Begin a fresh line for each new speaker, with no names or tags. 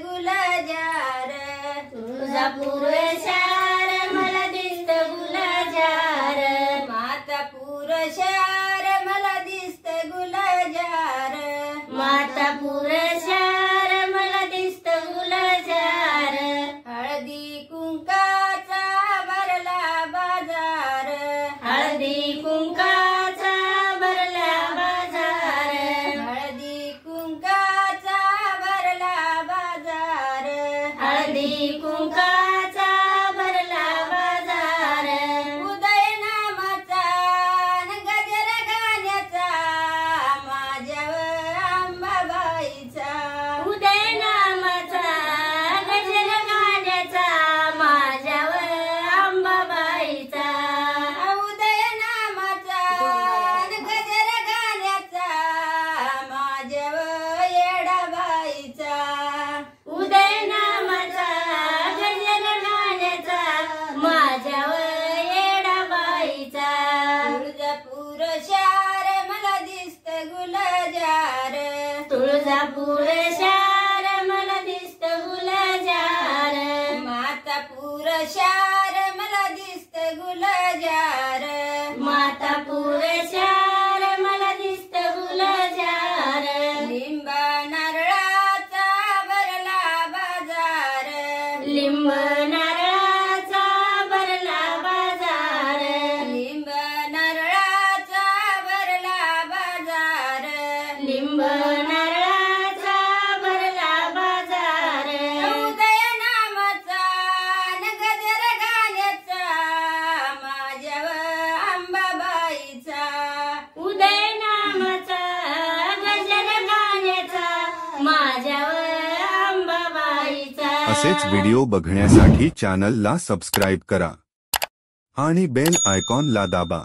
गुलाजार, तुळजापूर शहर मला दिसत गुलाजार, मातापूर शहर मला दिसत गुलाजार, मातापूर शहर मला दिसत गुलाजार, हळदी कुंकाचा भरला बाजार, हळदी कुंकाचा भरला बाजार, हळदी कुंकाचा भरला बाजार, हळदी कुंकाचा भरला बाजार, उदय नामाचा न गजर गाण्याचा माझ्यावर अंबाबाईचा, उदय नामाचा गजर गाण्याचा माझ्यावर अंबाबाईचा, उदय नामाचा न गजर गाण्याचा माझ्यावर येडाबाईचा, उदय नामाचा गजर गाण्याचा माझ्यावर येडाबाईचा, तुळजापूर शहर मला दिसत गुलाजार, तुळजापूर शहर मला दिसत गुलाजार, मातापूर शहर मला दिसत गुलाजार, मातापूर शहर मला दिसत गुलाजार, लिंब नारळाचा भरला बाजार, लिंब नारळाचा भरला बाजार, लिंब नारळाचा भरला बाजार, लिंब नारळाचा भरला बाजार, उदय नामाचा न गजर गाण्याचा माझ्यावर अंबाबाईचा, उदय नामाचा गजर गाण्याचा माझ्यावर अंबाबाईचा।
असेच व्हिडिओ बघण्यासाठी चॅनलला सबस्क्राईब करा आणि बेल आयकॉनला दाबा।